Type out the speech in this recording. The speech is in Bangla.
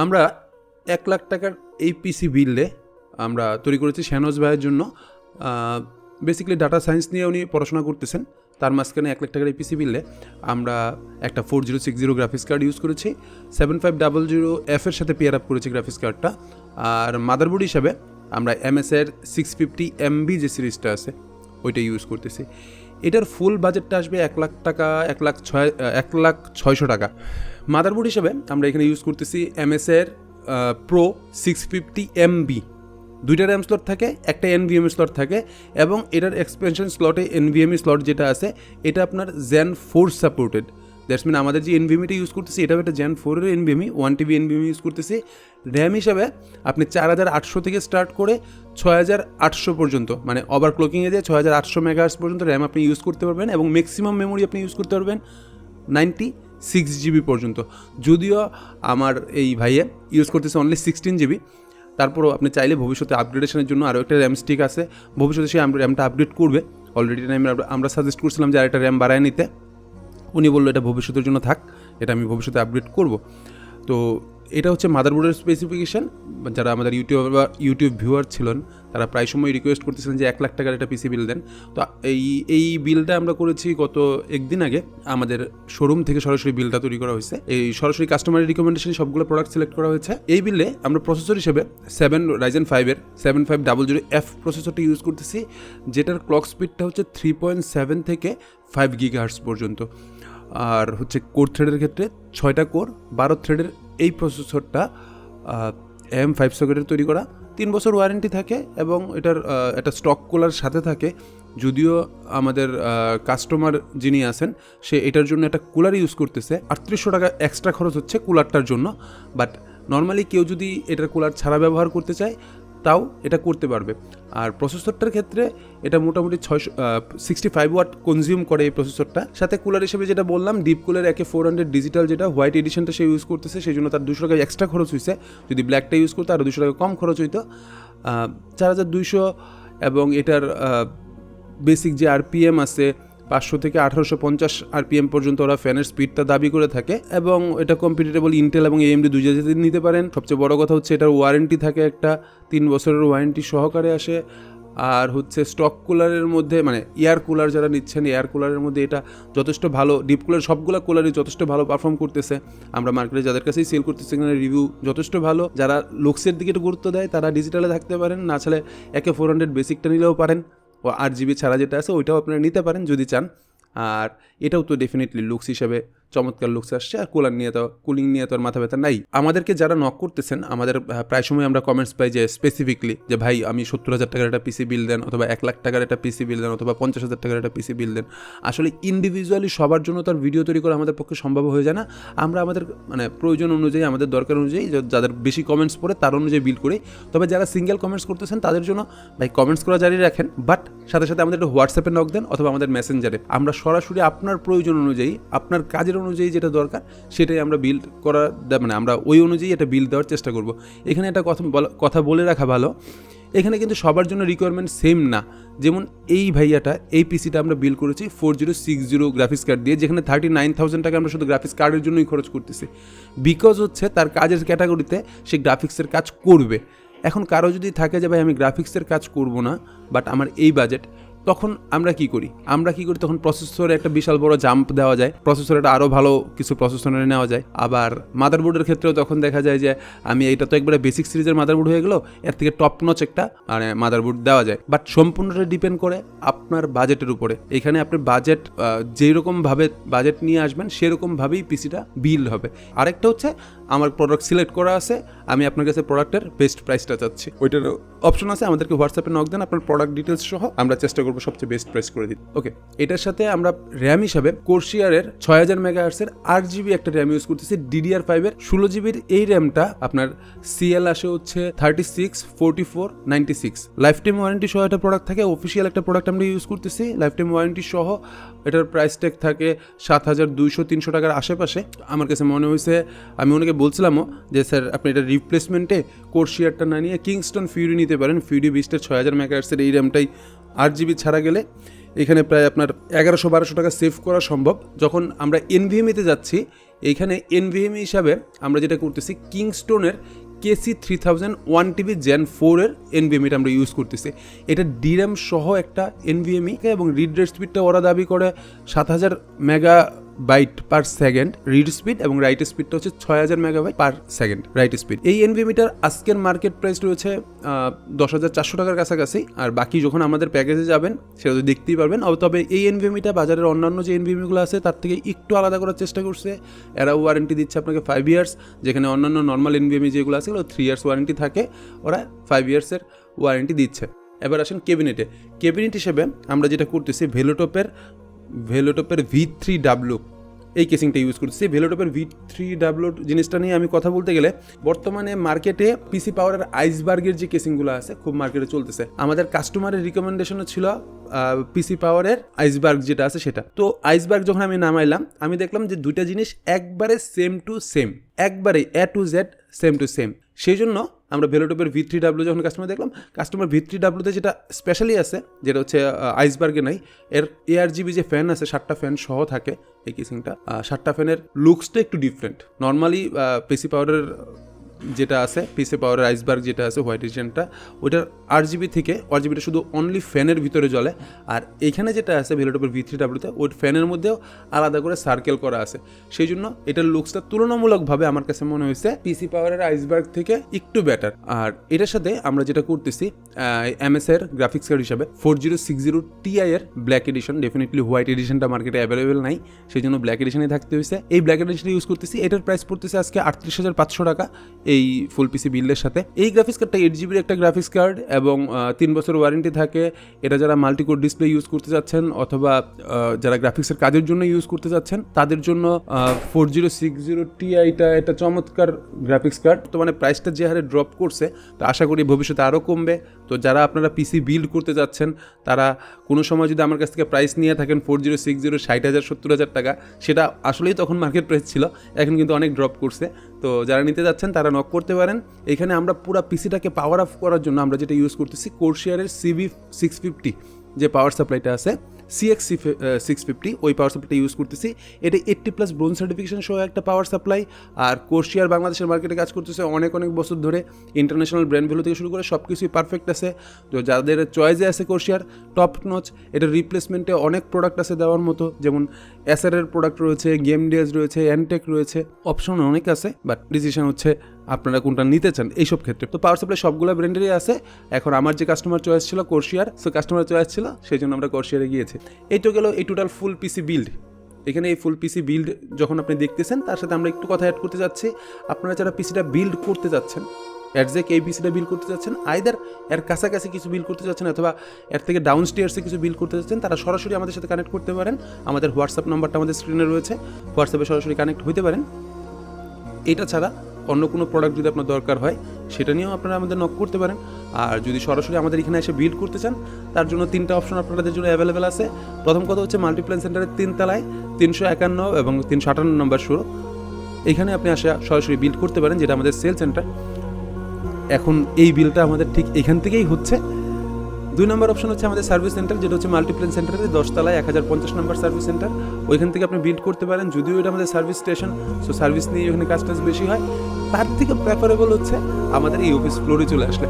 আমরা 1 লাখ টাকার এই পিসি বিল্ডে আমরা তৈরি করেছি শাহনওয়াজ ভাইয়ের জন্য। বেসিক্যালি ডাটা সায়েন্স নিয়ে উনি পড়াশোনা করতেছেন, তার মাঝখানে 1 লাখ টাকার এই পিসি বিল্ডে আমরা একটা 4060 গ্রাফিক্স কার্ড ইউজ করেছি, 7500F এর সাথে পেয়ার আপ করেছি গ্রাফিক্স কার্ডটা। আর মাদারবোর্ড হিসাবে আমরা MSIর 650MB যে সিরিজটা আছে ওইটা ইউজ করতেছি। এটার ফুল বাজেটটা আসবে 1 লাখ টাকা, 1,06,000 টাকা। মাদারবোর্ড হিসাবে আমরা এখানে ইউজ করতেছি MSIর Pro 650MB, 2টা র্যাম স্লট থাকে, একটা NVMe স্লট থাকে, এবং এটার এক্সপেনশন স্লটে NVMe স্লট যেটা আছে এটা আপনার Zen 4 সাপোর্টেড। দ্যাটস মিন আমাদের যে NVMeটা ইউজ করতেছি এটাও একটা Zen 4 এর NVMe, 1TB NVMe ইউজ করতেছি। র্যাম হিসাবে আপনি 4800 থেকে স্টার্ট করে 6800 পর্যন্ত, মানে ওভারক্লকিংয়ে দিয়ে 6800 মেগাহার্টজ পর্যন্ত র্যাম আপনি ইউজ করতে পারবেন, এবং ম্যাক্সিমাম মেমোরি আপনি ইউজ করতে পারবেন 96GB পর্যন্ত। যদিও আমার এই ভাইয়ে ইউজ করতেছে অনলি 16GB, তারপরও আপনি চাইলে ভবিষ্যতে আপগ্রেডেশনের জন্য আরও একটা র্যাম স্টিক আছে, ভবিষ্যতে সেই র্যামটা আপগ্রেড করবে। অলরেডি আমরা সাজেস্ট করছিলাম যে আরেকটা র্যাম বাড়ায় নিতে, উনি বললো এটা ভবিষ্যতের জন্য থাক, এটা আমি ভবিষ্যতে আপগ্রেড করব। তো এটা হচ্ছে মাদারবোর্ডের স্পেসিফিকেশান। যারা আমাদের ইউটিউব ভিউয়ার ছিলেন তারা প্রায় সময় রিকোয়েস্ট করতেছিলেন যে 1 লাখ টাকার একটা পিসি বিল দেন। তো এই বিলটা আমরা করেছি গত একদিন আগে, আমাদের শোরুম থেকে সরাসরি বিলটা তৈরি করা হয়েছে। এই সরাসরি কাস্টমারের রিকমেন্ডেশনে সবগুলো প্রোডাক্ট সিলেক্ট করা হয়েছে। এই বিলে আমরা প্রসেসর হিসেবে Ryzen 5-এর 7500F প্রসেসরটা ইউজ করতেছি, যেটার ক্লক স্পিডটা হচ্ছে 3.7 থেকে 5 GHz পর্যন্ত। আর হচ্ছে কোর থ্রেডের ক্ষেত্রে 6টা কোর 12 থ্রেডের এই প্রসেসরটা AM5 সকেটের তৈরি করা, 3 বছর ওয়ারেন্টি থাকে, এবং এটার একটা স্টক কুলার সাথে থাকে। যদিও আমাদের কাস্টমার যিনি আছেন সে এটার জন্য একটা কুলার ইউজ করতেছে, 3800 টাকা এক্সট্রা খরচ হচ্ছে কুলারটার জন্য। বাট নর্মালি কেউ যদি এটার কুলার ছাড়া ব্যবহার করতে চায় তাও এটা করতে পারবে। আর প্রসেসরটার ক্ষেত্রে এটা মোটামুটি 65 ওয়াট কনজিউম করে এই প্রসেসরটা। সাথে কুলার হিসেবে যেটা বললাম, ডিপ কুলার AK400 ডিজিটাল, যেটা হোয়াইট এডিশনটা সে ইউজ করতেছে, সেই জন্য তার 200 টাকা এক্সট্রা খরচ হয়েছে। যদি ব্ল্যাকটা ইউজ করতে আরও 200 টাকা কম খরচ হইতো, 4200। এবং এটার বেসিক যে RPM আছে 500 থেকে 1850 RPM পর্যন্ত ওরা ফ্যানের স্পিডটা দাবি করে থাকে, এবং এটা কম্পিটিটেবল ইন্টেল এবং AMD দুই জায়গাতে নিতে পারেন। সবচেয়ে বড় কথা হচ্ছে এটার ওয়ারেন্টি থাকে, একটা 3 বছরের ওয়ারেন্টি সহকারে আসে। আর হচ্ছে স্টক কুলারের মধ্যে, মানে এয়ার কুলার যারা নিচ্ছেন, এয়ার কুলারের মধ্যে এটা যথেষ্ট ভালো। ডিপ কুলার সবগুলো কুলারই যথেষ্ট ভালো পারফর্ম করতেছে। আমরা মার্কেটে যাদের কাছেই সেল করতেছি এখানে রিভিউ যথেষ্ট ভালো। যারা লুকসের দিকে একটু গুরুত্ব দেয় তারা ডিজিটালে থাকতে পারেন, না ছাড়া AK400 বেসিকটা নিলেও পারেন, ও 8GB ছাড়া যেটা আছে ওইটাও আপনারা নিতে পারেন যদি চান। আর এটাও তো ডেফিনেটলি লুকস হিসাবে চমৎকার লুকস আসছে। আর কুলিং নিয়ে তো আর মাথা ব্যথা নাই। আমাদেরকে যারা নক করতেছেন, আমাদের প্রায় সময় আমরা কমেন্টস পাই যে স্পেসিফিকলি যে ভাই আমি 70,000 টাকার একটা পিসি বিল দেন, অথবা 1 লাখ টাকার একটা পিসি বিল দেন, অথবা 50,000 টাকার একটা পিসি বিল দেন। আসলে ইন্ডিভিজুয়ালি সবার জন্য তার ভিডিও তৈরি করা আমাদের পক্ষে সম্ভব হয়ে যায় না। আমরা আমাদের মানে প্রয়োজন অনুযায়ী, আমাদের দরকার অনুযায়ী, যাদের বেশি কমেন্টস পড়ে তার অনুযায়ী বিল করি। তবে যারা সিঙ্গেল কমেন্টস করতেছেন তাদের জন্য ভাই কমেন্টস করা জারি রাখেন, বাট সাথে সাথে আমাদের একটা হোয়াটসঅ্যাপে নক দেন, অথবা আমাদের মেসেঞ্জারে। আমরা সরাসরি আপনার প্রয়োজন অনুযায়ী, আপনার কাজের অনুযায়ী যেটা দরকার সেটাই আমরা বিল্ড করা, মানে আমরা ওই অনুযায়ী এটা বিল্ড দেওয়ার চেষ্টা করব। এখানে একটা কথা বলে রাখা ভালো, এখানে কিন্তু সবার জন্য রিকোয়ারমেন্ট সেম না। যেমন এই ভাইয়াটা, এই পিসিটা আমরা বিল্ড করেছি 4060 গ্রাফিক্স কার্ড দিয়ে, যেখানে 39,000 টাকা আমরা শুধু গ্রাফিক্স কার্ডের জন্যই খরচ করতেছি। বিকজ হচ্ছে তার কাজের ক্যাটাগরিতে সে গ্রাফিক্সের কাজ করবে। এখন কারো যদি থাকে যে ভাই আমি গ্রাফিক্সের কাজ করব না, বাট আমার এই বাজেট, তখন আমরা কি করি তখন প্রসেসরে একটা বিশাল বড় জাম্প দেওয়া যায়, প্রসেসরে আরও ভালো কিছু প্রসেসরে নেওয়া যায়। আবার মাদারবোর্ডের ক্ষেত্রেও তখন দেখা যায় যে আমি এটা তো একবারে বেসিক সিরিজের মাদারবোর্ড হয়ে গেলো, এর থেকে টপ নচ একটা মানে মাদারবোর্ড দেওয়া যায়। বাট সম্পূর্ণটা ডিপেন্ড করে আপনার বাজেটের উপরে। এখানে আপনি বাজেট যেরকমভাবে বাজেট নিয়ে আসবেন সেরকমভাবেই পিসিটা বিল্ড হবে। আরেকটা হচ্ছে আমার প্রোডাক্ট সিলেক্ট করা আছে, আমি আপনার কাছে প্রোডাক্টের বেস্ট প্রাইসটা চাচ্ছি, ওইটার অপশন আছে। আমাদেরকে হোয়াটসঅ্যাপে নক দেন, আপনার প্রোডাক্ট ডিটেলস সহ আমরা চেষ্টা করবো সবচেয়ে বেস্ট প্রাইস করে দিই। ওকে, এটার সাথে আমরা র্যাম হিসাবে কোর্সিয়ারের 6000 মেগাহার্টসের 8GB একটা র্যাম ইউজ করতেছি, DDR5-এর 16GBর এই র্যামটা আপনার CL আসে হচ্ছে 364496। লাইফ টাইম ওয়ারেন্টি সহ একটা প্রোডাক্ট থাকে, অফিসিয়াল একটা প্রোডাক্ট আমরা ইউজ করতেছি লাইফ টাইম ওয়ারেন্টি সহ। এটার প্রাইস ট্যাগ থাকে 7200-300 টাকার আশেপাশে। আমার কাছে মনে হয়েছে, আমি অনেকে বলছিলামও যে স্যার আপনি এটা রিপ্লেসমেন্টে কোর্সিয়ারটা না নিয়ে কিংস্টন ফিউরি নিতে পারেন। ফিউরি বিস্টের 6000 মেগাহার্টসের এই র্যামটাই 8GB ছাড়া গেলে এখানে প্রায় আপনার 1100-1200 টাকা সেভ করা সম্ভব। যখন আমরা NVMe-তে যাচ্ছি, এইখানে এনভিএমই হিসাবে আমরা যেটা করতেছি কিংস্টোনের কেসি 3000 1TB Gen 4 এর এনভিএমিটা আমরা ইউজ করতেছি। এটা ডিরাম সহ একটা এনভিএমই এবং রিড রেট স্পিডটা ওরা দাবি করে 7000 megabyte per second read speed এবং রাইট স্পিডটা হচ্ছে 6000 megabyte per second right speed. এই এনভিএমিটার আজকের মার্কেট প্রাইস রয়েছে 10,400 টাকার কাছাকাছি। আর বাকি যখন আমাদের প্যাকেজে যাবেন সেটা তো দেখতেই পারবেন। তবে এই এনভিএমিটা বাজারের অন্যান্য যে এনভিএমিগুলো আছে তার থেকে একটু আলাদা করার চেষ্টা করছে। এরা ওয়ারেন্টি দিচ্ছে আপনাকে 5 ইয়ার্স, যেখানে অন্যান্য নর্মাল এনভিএমি যেগুলো আছে সেগুলো 3 ইয়ার্স ওয়ারেন্টি থাকে, ওরা 5 ইয়ার্সের ওয়ারেন্টি দিচ্ছে। এবার আসেন ক্যাবিনেট হিসেবে আমরা যেটা করতেছি ভেলোটপের V3W এই কেসিংটা ইউজ করতেছি। ভেলোটপের V3W জিনিসটা নিয়ে আমি কথা বলতে গেলে বর্তমানে মার্কেটে পিসি পাওয়ারের আইসবার্গের যে কেসিংগুলো আছে খুব মার্কেটে চলতেছে। আমাদের কাস্টমারের রিকমেন্ডেশনও ছিল পিসি পাওয়ারের আইসবার্গ যেটা আছে সেটা। তো আইসবার্গ যখন আমি নামাইলাম আমি দেখলাম যে দুইটা জিনিস একবারে সেম টু সেম, একবারে A to Z same to same. সেই জন্য আমরা ভেলোটপের V3W যখন কাস্টমার V3Wতে যেটা স্পেশালি আছে যেটা হচ্ছে আইসবার্গে নাই, এর ARGB যে ফ্যান আছে 7টা ফ্যান সহ থাকে এই কেসিংটা। 7টা ফ্যানের লুকসটা একটু ডিফারেন্ট। নর্মালি পিসি পাওয়ারের যেটা আছে পিসি পাওয়ারের আইসবার্গ যেটা আছে হোয়াইট এডিশনটা ওইটার RGBটা শুধু অনলি ফ্যানের ভিতরে জ্বলে। আর এইখানে যেটা আছে ভেলোটপের V3Wতে ওই ফ্যানের মধ্যেও আলাদা করে সার্কেল করা আছে। সেই জন্য এটার লুকসটা তুলনামূলকভাবে আমার কাছে মনে হয়েছে পিসি পাওয়ারের আইসবার্গ থেকে একটু বেটার। আর এটার সাথে আমরা যেটা করতেছি MS এর গ্রাফিক্স কার্ড হিসাবে 4060 Ti এর ব্ল্যাক এডিশন, ডেফিনেটলি হোয়াইট এডিশনটা মার্কেটে অ্যাভেলেবেল নাই, সেই জন্য ব্ল্যাক এডিশনে থাকতে হয়েছে। এই ব্ল্যাক এডিশন ইউজ করতেছি। এটার প্রাইস পড়তেছে আজকে 38,500 টাকা এই ফুল পিসি বিল্ডের সাথে। এই গ্রাফিক্স কার্ডটা 8GB একটা গ্রাফিক্স কার্ড এবং 3 বছর ওয়ারেন্টি থাকে। এটা যারা মাল্টিকোর ডিসপ্লে ইউজ করতে যাচ্ছেন অথবা যারা গ্রাফিক্সের কাজের জন্য ইউজ করতে যাচ্ছেন তাদের জন্য 4060 Tiটা একটা চমৎকার গ্রাফিক্স কার্ড। তো মানে প্রাইসটা যে হারে ড্রপ করছে তো আশা করি ভবিষ্যতে আরও কমবে। তো যারা আপনারা পিসি বিল্ড করতে যাচ্ছেন তারা কোনো সময় যদি আমার কাছ থেকে প্রাইস নিয়ে থাকেন 4060 60,000 70,000 টাকা, সেটা আসলেই তখন মার্কেট প্রাইস ছিল, এখন কিন্তু অনেক ড্রপ করছে। তো যারা নিতে যাচ্ছেন তারা নক করতে পারেন। এখানে আমরা পুরো পিসিটাকে পাওয়ার আপ করার জন্য আমরা যেটা ইউজ করতেছি কোর্সিয়ারের CV650 যে পাওয়ার সাপ্লাইটা আছে CX650 ওই পাওয়ার সাপ্লাইটা ইউজ করতেছি। এটা 80+ ব্রোঞ্জ সার্টিফিকেশন সহ একটা পাওয়ার সাপ্লাই। আর কোর্সিয়ার বাংলাদেশের মার্কেটে কাজ করতেছে অনেক বছর ধরে, ইন্টারন্যাশনাল ব্র্যান্ড ভ্যালু থেকে শুরু করে সব কিছুই পারফেক্ট আছে। তো যাদের চয়েসে আছে কোর্সিয়ার টপ নচ, এটার রিপ্লেসমেন্টে অনেক প্রোডাক্ট আছে দেওয়ার মতো, যেমন এসারের প্রোডাক্ট রয়েছে, গেম ডেজ রয়েছে, অ্যানটেক রয়েছে, অপশন অনেক আছে, বাট ডিসিশন হচ্ছে আপনারা কোনটা নিতে চান এইসব ক্ষেত্রে। তো পাওয়ার সাপ্লাই সবগুলো ব্র্যান্ডেরই আছে। এখন আমার যে কাস্টমার চয়েস ছিল কোর্সিয়ার, সো কাস্টমার চয়েস ছিল সেই জন্য আমরা কোর্সিয়ারে গিয়েছি। এই তো গেল এই টোটাল ফুল পিসি বিল্ড। এখানে এই ফুল পিসি বিল্ড যখন আপনি দেখতেছেন তার সাথে আমরা একটু কথা অ্যাড করতে যাচ্ছি। আপনারা যারা পিসিটা বিল্ড করতে যাচ্ছেন, এই পিসিটা বিল্ড করতে যাচ্ছেন, আইদার এর কাছাকাছি কিছু বিল্ড করতে যাচ্ছেন অথবা এর থেকে ডাউন স্টেয়ার্সে কিছু বিল্ড করতে যাচ্ছেন, তারা সরাসরি আমাদের সাথে কানেক্ট করতে পারেন। আমাদের হোয়াটসঅ্যাপ নাম্বারটা আমাদের স্ক্রিনে রয়েছে, হোয়াটসঅ্যাপে সরাসরি কানেক্ট হতে পারেন। এটা ছাড়া অন্য কোনো প্রোডাক্ট যদি আপনার দরকার হয় সেটা নিয়েও আপনারা আমাদের নক করতে পারেন। আর যদি সরাসরি আমাদের এখানে এসে বিল্ড করতে চান তার জন্য 3টা অপশন আপনাদের জন্য অ্যাভেলেবেল আছে। প্রথম কথা হচ্ছে মাল্টিপ্ল্যান সেন্টারের 3 তলায় 351 এবং 358 নম্বর শুরু, এখানে আপনি আসা সরাসরি বিল্ড করতে পারেন, যেটা আমাদের সেল সেন্টার। এখন এই বিলটা আমাদের ঠিক এখান থেকেই হচ্ছে। 2 নম্বর অপশন হচ্ছে আমাদের সার্ভিস সেন্টার, যেটা হচ্ছে মাল্টিপ্ল্যান সেন্টারের 10 তলায় 1050 নম্বর সার্ভিস সেন্টার। ওইখান থেকে আপনি বিল্ড করতে পারেন, যদিও এটা আমাদের সার্ভিস স্টেশন, সো সার্ভিস নিয়ে ওখানে কাজ বেশি হয়। তার থেকে প্রেফারেবল হচ্ছে আমাদের এই অফিস ফ্লোরে চলে আসলে।